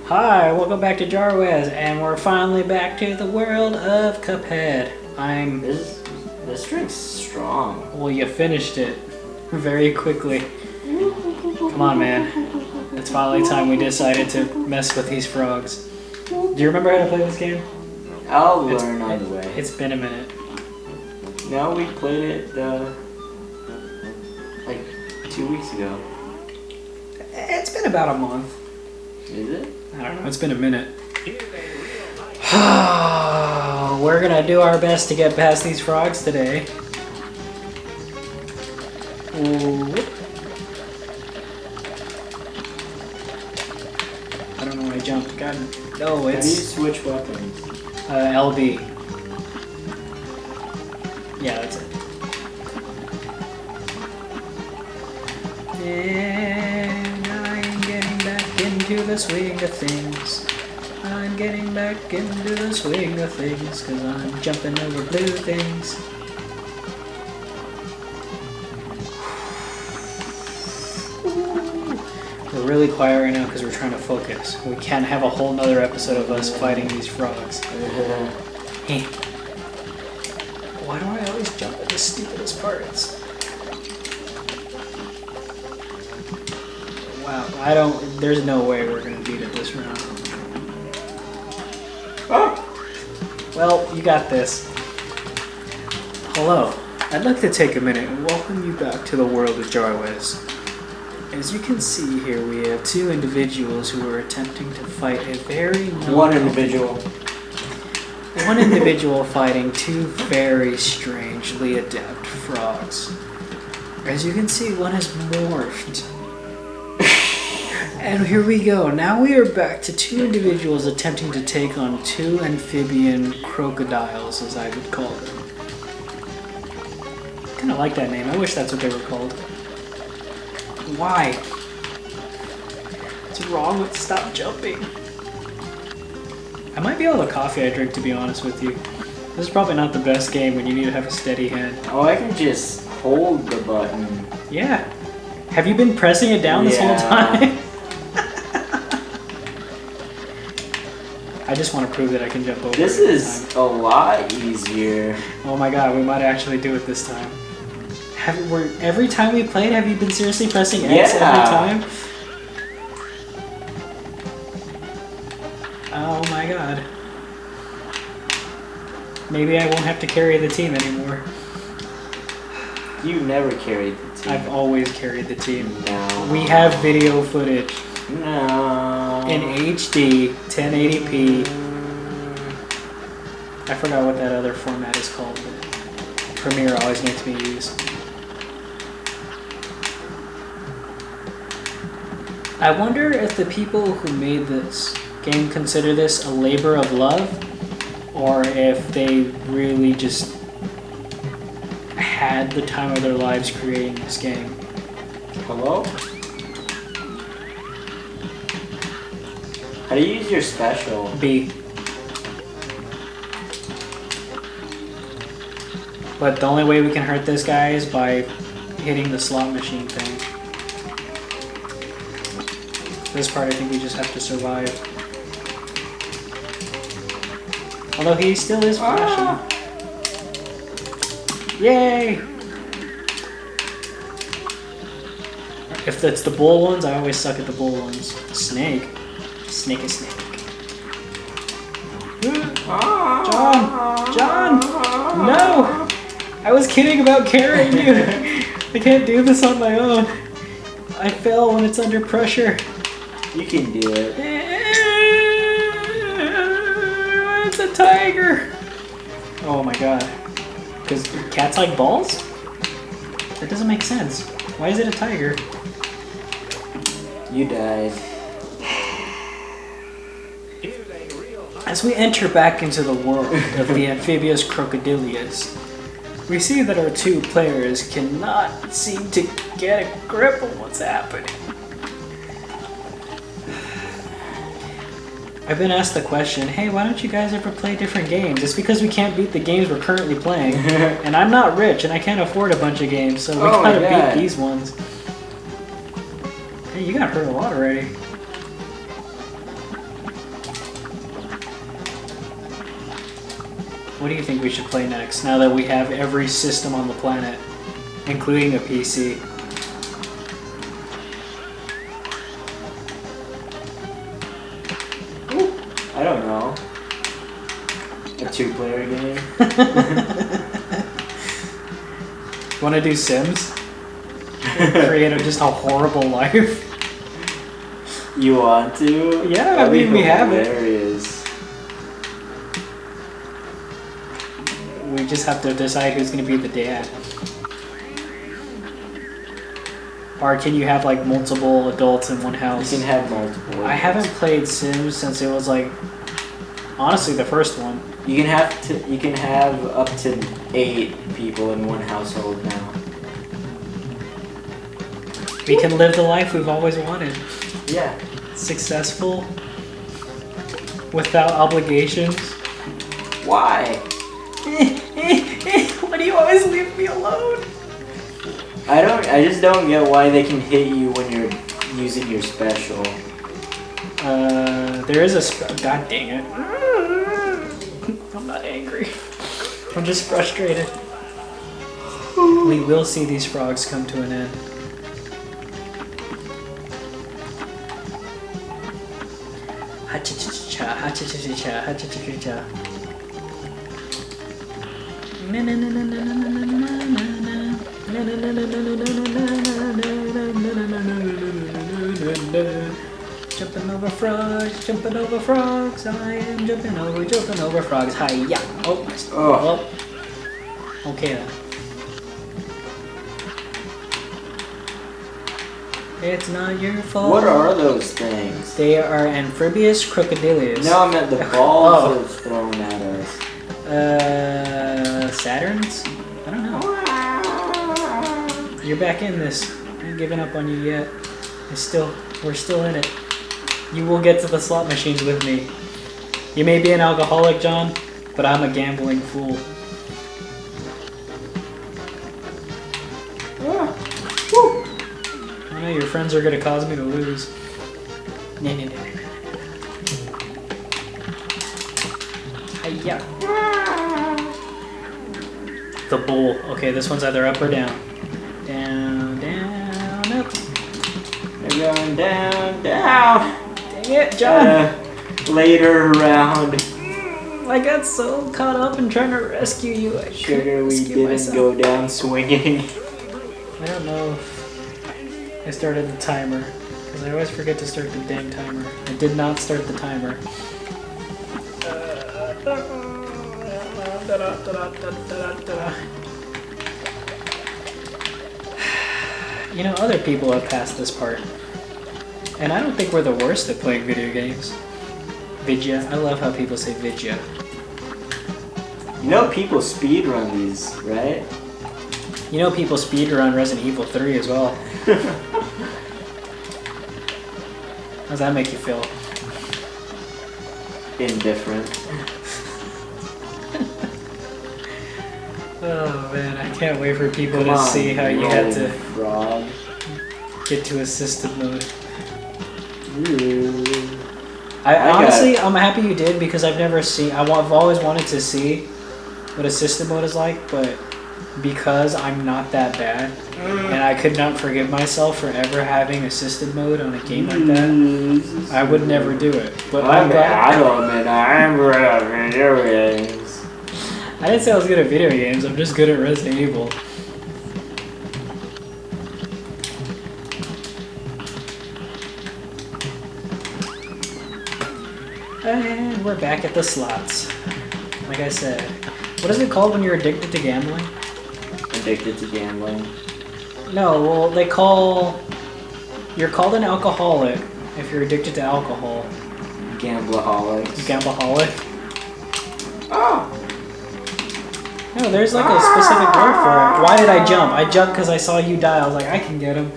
Hi, welcome back to JARWEZ, and we're finally back to the world of Cuphead. This drink's strong. Well, you finished it very quickly. Come on, man. It's finally time we decided to mess with these frogs. Do you remember how to play this game? I'll learn on the way. It's been a minute. No, we played it like 2 weeks ago. It's been about a month. Is it? I don't know, it's been a minute. We're gonna do our best to get past these frogs today. Ooh. I don't know why I jumped. God, no, it's... How do you switch weapons? LB. Yeah, that's it. And I'm getting back into the swing of things. I'm getting back into the swing of things, 'cause I'm jumping over blue things. We're really quiet right now because we're trying to focus. We can't have a whole nother episode of us fighting these frogs. Hey. Why do I always jump at the stupidest parts? Wow, there's no way we're gonna beat it this round. Oh. Well, you got this. Hello, I'd like to take a minute and welcome you back to the world of JARWEZ. As you can see here, we have two individuals who are attempting to fight a very... One individual fighting two very strangely adept frogs. As you can see, one has morphed. And here we go. Now we are back to two individuals attempting to take on two amphibian crocodiles, as I would call them. Kind of like that name. I wish that's what they were called. Why? What's wrong with stop jumping? I might be all the coffee I drink, to be honest with you. This is probably not the best game when you need to have a steady hand. Oh, I can just hold the button. Yeah. Have you been pressing it down this whole time? I just want to prove that I can jump over. This is a lot easier. Oh my god, we might actually do it this time. Every time we played, have you been seriously pressing X every time? Oh my god. Maybe I won't have to carry the team anymore. You never carried the team. I've always carried the team. No. We have video footage. No. In HD, 1080p. I forgot what that other format is called, but Premiere always makes me use. I wonder if the people who made this game consider this a labor of love, or if they really just had the time of their lives creating this game. Hello? How do you use your special? B. But the only way we can hurt this guy is by hitting the slot machine thing. This part I think we just have to survive. Although he still is flashing. Yay! If it's the bull ones, I always suck at the bull ones. Snake. Snake is snake. John! John! No! I was kidding about carrying you! I can't do this on my own. I fail when it's under pressure. You can do it. It's a tiger! Oh my god. Because cats like balls? That doesn't make sense. Why is it a tiger? You died. As we enter back into the world of the amphibious crocodilias, we see that our two players cannot seem to get a grip on what's happening. I've been asked the question, hey, why don't you guys ever play different games? It's because we can't beat the games we're currently playing. And I'm not rich and I can't afford a bunch of games, so we gotta beat these ones. Hey, you got hurt a lot already. What do you think we should play next, now that we have every system on the planet, including a PC? I don't know. A 2-player game? Want to do Sims? Create just a horrible life? You want to? Yeah, That'd I mean, we have it. hilarious. We just have to decide who's going to be the dad. Or can you have like multiple adults in one house? You can have multiple. I haven't played Sims since it was like, honestly, the first one. You can have up to 8 people in one household now. We can live the life we've always wanted. Yeah. Successful, without obligations. Why? Why do you always leave me alone? I just don't get why they can hit you when you're using your special. There is a God dang it. I'm not angry. I'm just frustrated. We will see these frogs come to an end. Ha-cha-cha-cha, ha-cha-cha-cha, ha-cha-cha-cha. Jumping over frogs, I am jumping over frogs. Hi-ya. Oh. Okay then. It's not your fault. What are those things? They are amphibious crocodiles. No, I meant the balls that's thrown at us. Saturns? I don't know. You're back in this. I ain't giving up on you yet. We're still in it. You will get to the slot machines with me. You may be an alcoholic, John, but I'm a gambling fool. I know your friends are gonna cause me to lose. Hiya. The bull. Okay, this one's either up or down. Down, down, up. They're going down, down. Dang it, John. Later round. I got so caught up in trying to rescue you. I Sugar, we rescue didn't myself. go down swinging. I don't know if I started the timer, because I always forget to start the dang timer. I did not start the timer. You know, other people have passed this part. And I don't think we're the worst at playing video games. Vidya. I love how people say Vidya. You know people speedrun these, right? You know people speedrun Resident Evil 3 as well. How does that make you feel? Indifferent. Oh man, I can't wait for people Come to on, see how you had to frog. get to assisted mode. Ooh. Honestly, I'm happy you did because I've never seen. I've always wanted to see what assisted mode is like, but because I'm not that bad, and I could not forgive myself for ever having assisted mode on a game like that, I would never do it. But I'm adult and I'm good at video games. I didn't say I was good at video games. I'm just good at Resident Evil. And we're back at the slots. Like I said, what is it called when you're addicted to gambling? Addicted to gambling. No, well, you're called an alcoholic if you're addicted to alcohol. Gambleholics. Gambleholic? Oh! No, there's like a specific word for it. Why did I jump? I jumped because I saw you die. I was like, I can get him.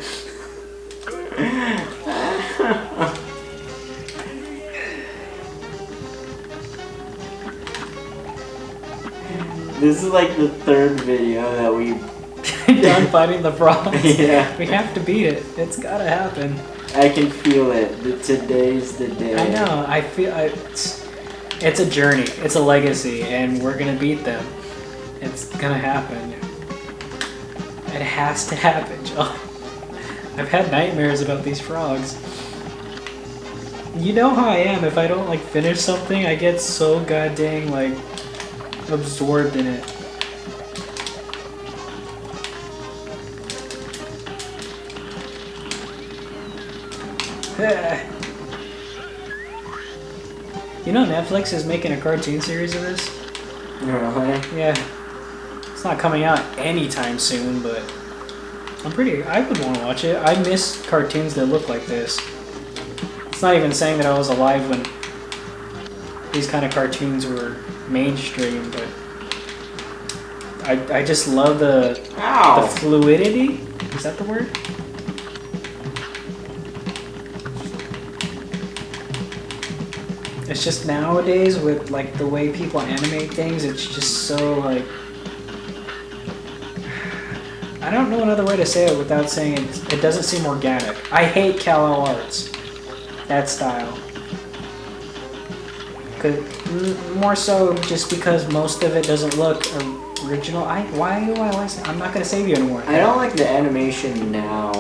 This is like the third video that we Done fighting the frogs. Yeah. We have to beat it. It's gotta happen. I can feel it. Today's the day. I know. It's a journey. It's a legacy, and we're gonna beat them. It's gonna happen. It has to happen, Joe. I've had nightmares about these frogs. You know how I am. If I don't like finish something, I get so goddamn like absorbed in it. You know Netflix is making a cartoon series of this? Really? Yeah. It's not coming out anytime soon, but I would want to watch it. I miss cartoons that look like this. It's not even saying that I was alive when these kind of cartoons were mainstream, but I just love the fluidity. Is that the word? It's just nowadays with like the way people animate things, it's just so like, I don't know another way to say it without saying it doesn't seem organic. I hate Kal-El Arts, that style. More so just because most of it doesn't look original. Why do I like it? I'm not gonna save you anymore. I don't like the animation now.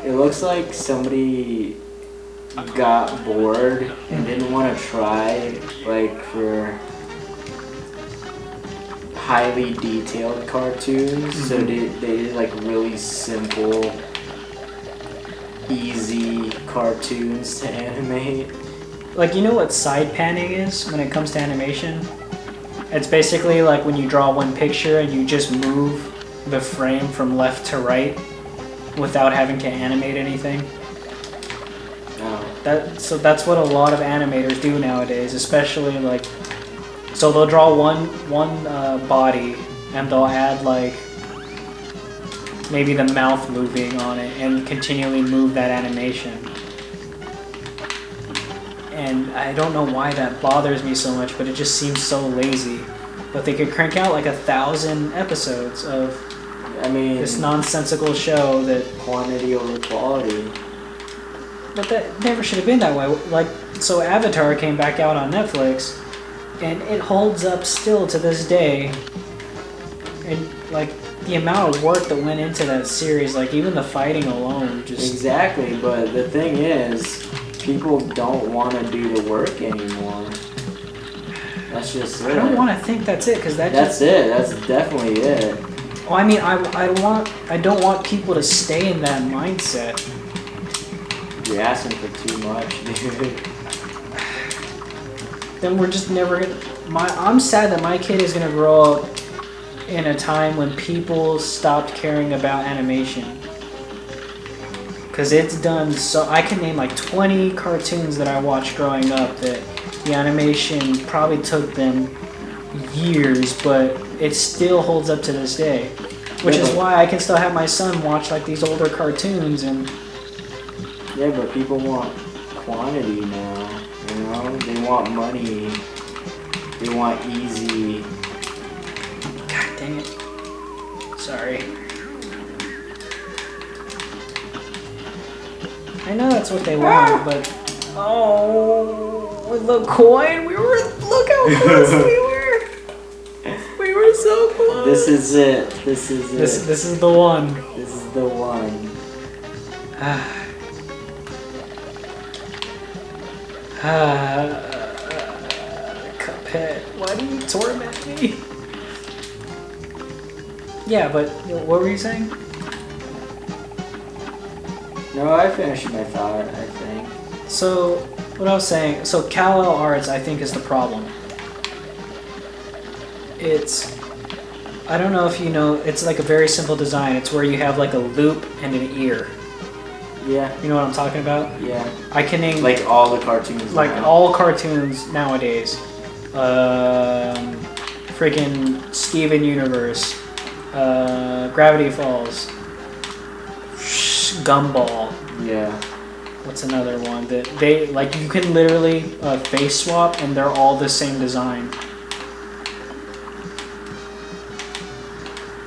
It looks like somebody got bored and didn't want to try like for highly detailed cartoons, so they did like really simple, easy cartoons to animate. Like, you know what side panning is when it comes to animation? It's basically like when you draw one picture and you just move the frame from left to right without having to animate anything. So that's what a lot of animators do nowadays, especially like, so they'll draw one body and they'll add like maybe the mouth moving on it and continually move that animation. And I don't know why that bothers me so much, but it just seems so lazy. But they could crank out like 1,000 episodes of this nonsensical show that quantity over quality. But that never should have been that way. Like, so Avatar came back out on Netflix, and it holds up still to this day. And like the amount of work that went into that series, like even the fighting alone, just exactly. But the thing is, people don't want to do the work anymore. That's just it. I don't want to think that's it, because that's it. That's definitely it. Well, I mean, I don't want people to stay in that mindset. You're asking for too much, dude. Then we're just never gonna. I'm sad that my kid is gonna grow up in a time when people stopped caring about animation. Cause it's done so. I can name like 20 cartoons that I watched growing up that the animation probably took them years, but it still holds up to this day. Which is why I can still have my son watch like these older cartoons and. Yeah, but people want quantity now, you know? They want money. They want easy. God dang it. Sorry. I know that's what they want, but... Oh, with the coin, look how close we were! We were so close! This is it. This is it. This is the one. This is the one. Cuphead, why do you torment me? Yeah, but what were you saying? No, I finished my thought, I think. So, what I was saying, so Kal-El Arts, I think, is the problem. I don't know if you know, it's like a very simple design. It's where you have like a loop and an ear. Yeah. You know what I'm talking about? Yeah. I can name... Like all the cartoons Like now. all cartoons nowadays. Freaking Steven Universe. Gravity Falls. Gumball. Yeah. What's another one that they like? You can literally face swap, and they're all the same design.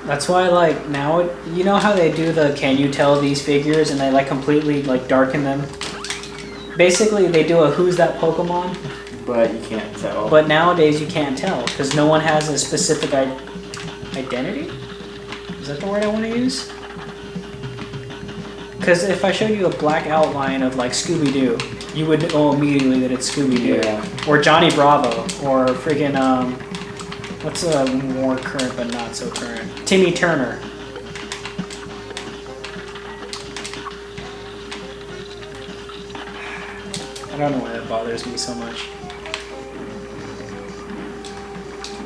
That's why, like, now you know how they do the can you tell these figures, and they like completely like darken them. Basically, they do a who's that Pokemon, but you can't tell. But nowadays you can't tell because no one has a specific identity? Is that the word I want to use? Because if I showed you a black outline of like Scooby-Doo, you would know immediately that it's Scooby-Doo. Yeah. Or Johnny Bravo. Or friggin' what's a more current but not so current? Timmy Turner. I don't know why that bothers me so much.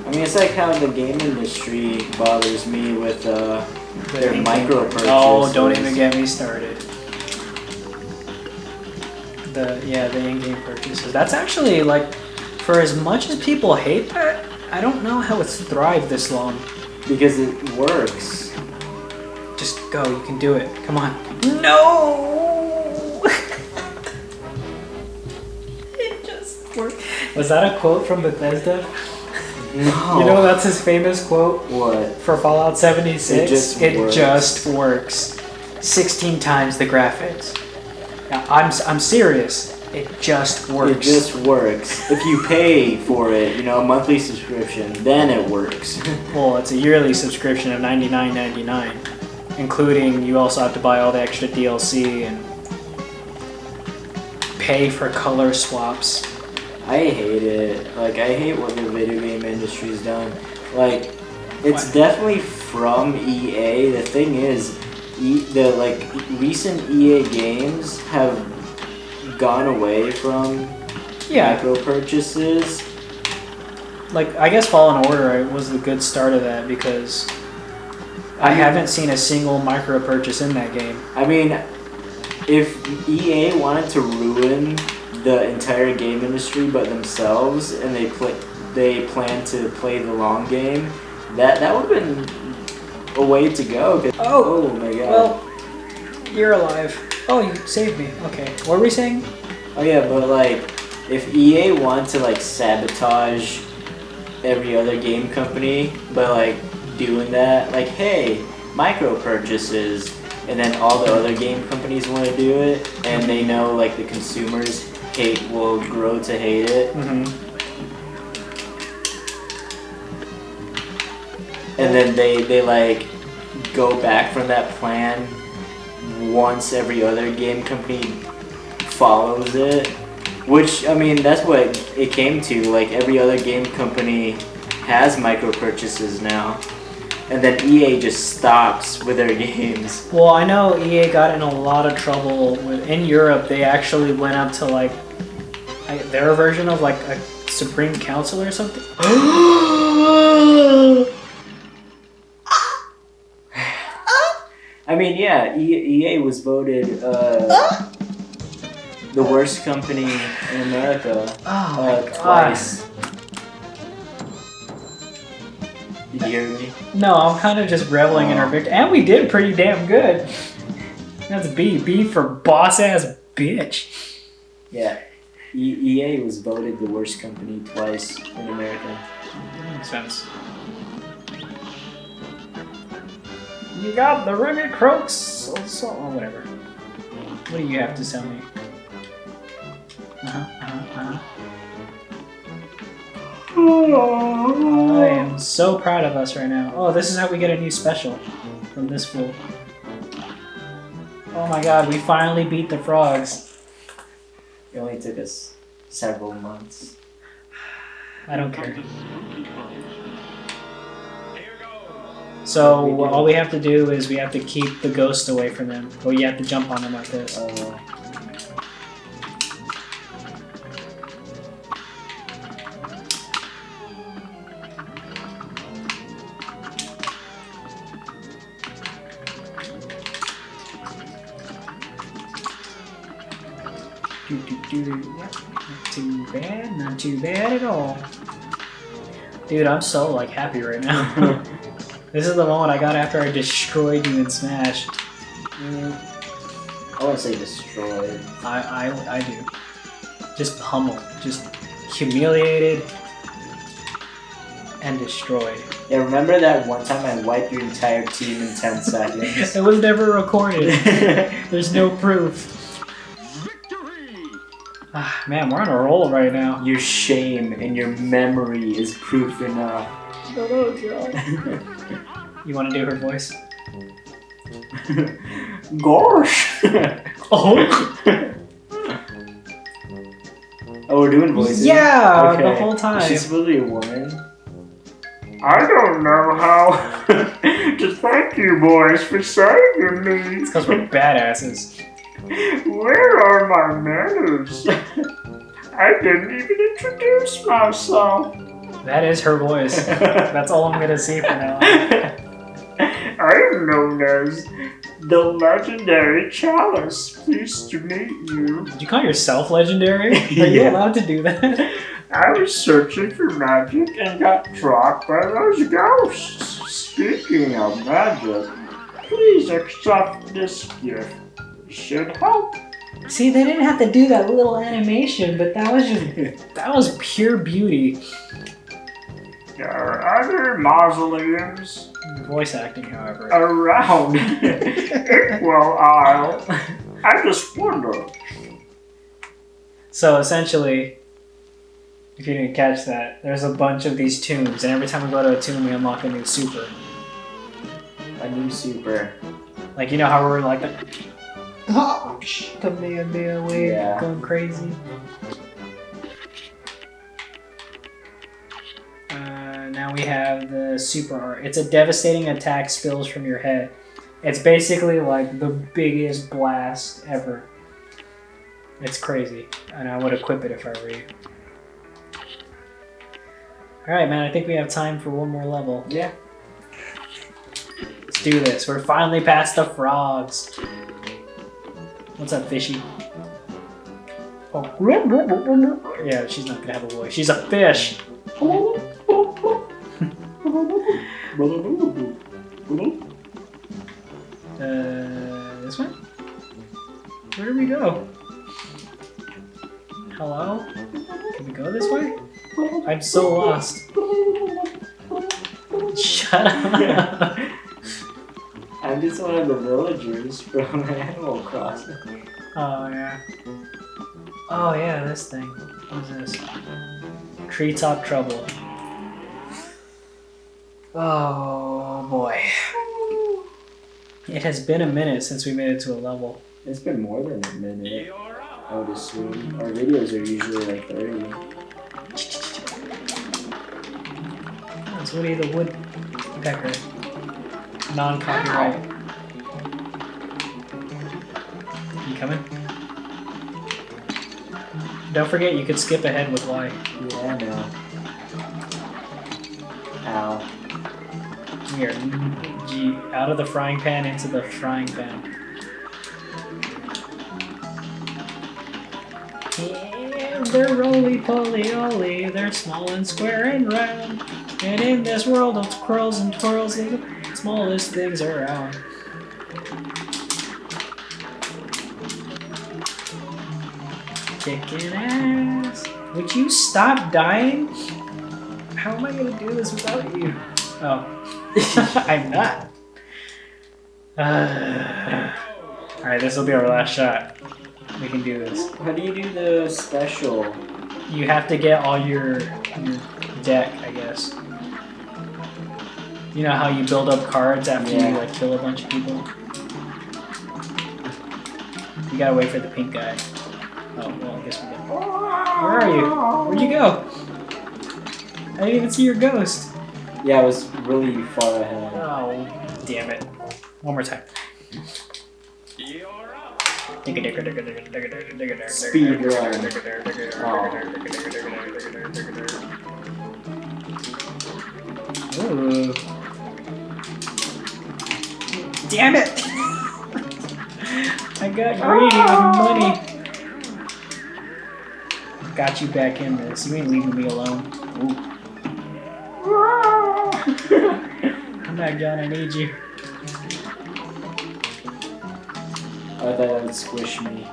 I mean, it's like how the game industry bothers me with their micro purchases. Oh, don't even get me started. The in-game purchases. That's actually like, for as much as people hate that, I don't know how it's thrived this long. Because it works. Just go, you can do it. Come on. No! It just worked. Was that a quote from Bethesda? No. You know that's his famous quote? What? For Fallout 76? It just works. 16 times the graphics. Now, I'm serious. It just works. It just works. If you pay for it, you know, a monthly subscription, then it works. Well, it's a yearly subscription of $99.99, including you also have to buy all the extra DLC and pay for color swaps. I hate it. Like, I hate what the video game industry's done. Like, it's definitely from EA. The thing is, the recent EA games have gone away from micro purchases. Like, I guess Fallen Order was the good start of that because I haven't seen a single micro purchase in that game. I mean, if EA wanted to ruin the entire game industry but themselves, and they plan to play the long game, that would have been a way to go. Oh my god. Well, you're alive. Oh, you saved me. Okay. What were we saying? Oh yeah, but like, if EA wanted to like sabotage every other game company by like doing that, like, hey, micro purchases, and then all the other game companies want to do it, and they know like the consumers will grow to hate it. Mm-hmm. And then they like go back from that plan once every other game company follows it. Which, I mean, that's what it came to. Like, every other game company has micro purchases now. And then EA just stops with their games. Well, I know EA got in a lot of trouble in Europe. They actually went up to like their version of like a Supreme Council or something. I mean, yeah, EA was voted the worst company in America twice. Did you hear me? No, I'm kind of just reveling in our victory. And we did pretty damn good. That's B. B for boss-ass bitch. Yeah. EA was voted the worst company twice in America. That makes sense. You got the Remy Croaks, so whatever. What do you have to tell me? I am so proud of us right now. Oh, this is how we get a new special from this fool. Oh my god, we finally beat the frogs. It only took us several months. I don't care. So all we have to do is we have to keep the ghost away from them. Or you have to jump on them like this. Not too bad, not too bad at all. Dude, I'm so like happy right now. This is the moment I got after I destroyed you in Smash. I want to say destroyed. I do. Just pummeled, just humiliated and destroyed. Yeah, remember that one time I wiped your entire team in 10 seconds? It was never recorded. There's no proof. Ah, man, we're on a roll right now. Your shame and your memory is proof enough. Oh, God. You want to do her voice? Gosh! Oh! Oh, we're doing voices? Yeah, okay. the whole time. She's really a woman. I don't know how to thank you boys for saving me. It's because we're badasses. Where are my manners? I didn't even introduce myself. That is her voice. That's all I'm going to see from now on. I am known as the legendary Chalice. Pleased to meet you. Did you call yourself legendary? Are you Yeah. allowed to do that? I was searching for magic and got trapped by those ghosts. Speaking of magic, please accept this gift. It should help. See, they didn't have to do that little animation, but that was pure beauty. There are other mausoleums Voice acting, however. around Inkwell Isle. I just wonder. So essentially, if you didn't catch that, there's a bunch of these tombs, and every time we go to a tomb, we unlock a new super. A new super. Like, you know how we're like the Kamehameha wave Yeah. going crazy? Now we have the super art. It's a devastating attack spills from your head. It's basically like the biggest blast ever. It's crazy, and I would equip it if I were you. Alright, man, I think we have time for one more level. Yeah. Let's do this. We're finally past the frogs. What's up, fishy? Oh. Yeah, she's not gonna have a voice. She's a fish. This one? Where do we go? Hello? Can we go this way? I'm so lost. Shut up. I'm just one of the villagers from Animal Crossing. Oh, yeah. Oh, yeah, this thing. What is this? Treetop Trouble. Oh, boy. It has been a minute since we made it to a level. It's been more than a minute, I would assume. Our videos are usually like 30. That's Woody the Woodpecker. Non-copyright. You coming? Don't forget you could skip ahead with Y. Yeah, I know. Ow. Here, G, out of the frying pan into the frying pan. Yeah, they're roly-poly-oly, they're small and square and round. And in this world of squirrels and twirls, they're the smallest things around. Kicking ass. Would you stop dying? How am I gonna do this without you? Oh. I'm not. Alright, this will be our last shot. We can do this. How do you do the special? You have to get all your deck, I guess. You know how you build up cards after you like kill a bunch of people? You gotta wait for the pink guy. Oh, well, I guess we did. Where are you? Where'd you go? I didn't even see your ghost. Yeah, I was really far ahead. Oh, damn it. One more time. Speed run. Ooh. Damn it! I got greedy with money. Got you back in this. You ain't leaving me alone. Ooh. Come back, John. I need you. I thought that would squish me.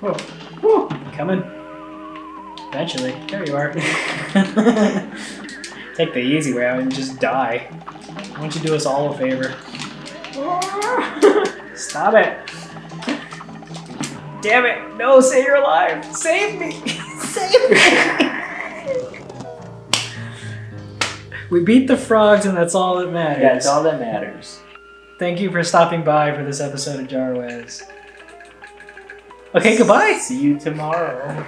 Whoa. Whoa. Coming. Eventually. There you are. Take the easy way out and just die. Why don't you do us all a favor? Stop it. Damn it! No, say you're alive! Save me! Save me! We beat the frogs, and that's all that matters. Yeah, that's all that matters. Thank you for stopping by for this episode of JARWEZ. Okay, goodbye! See you tomorrow.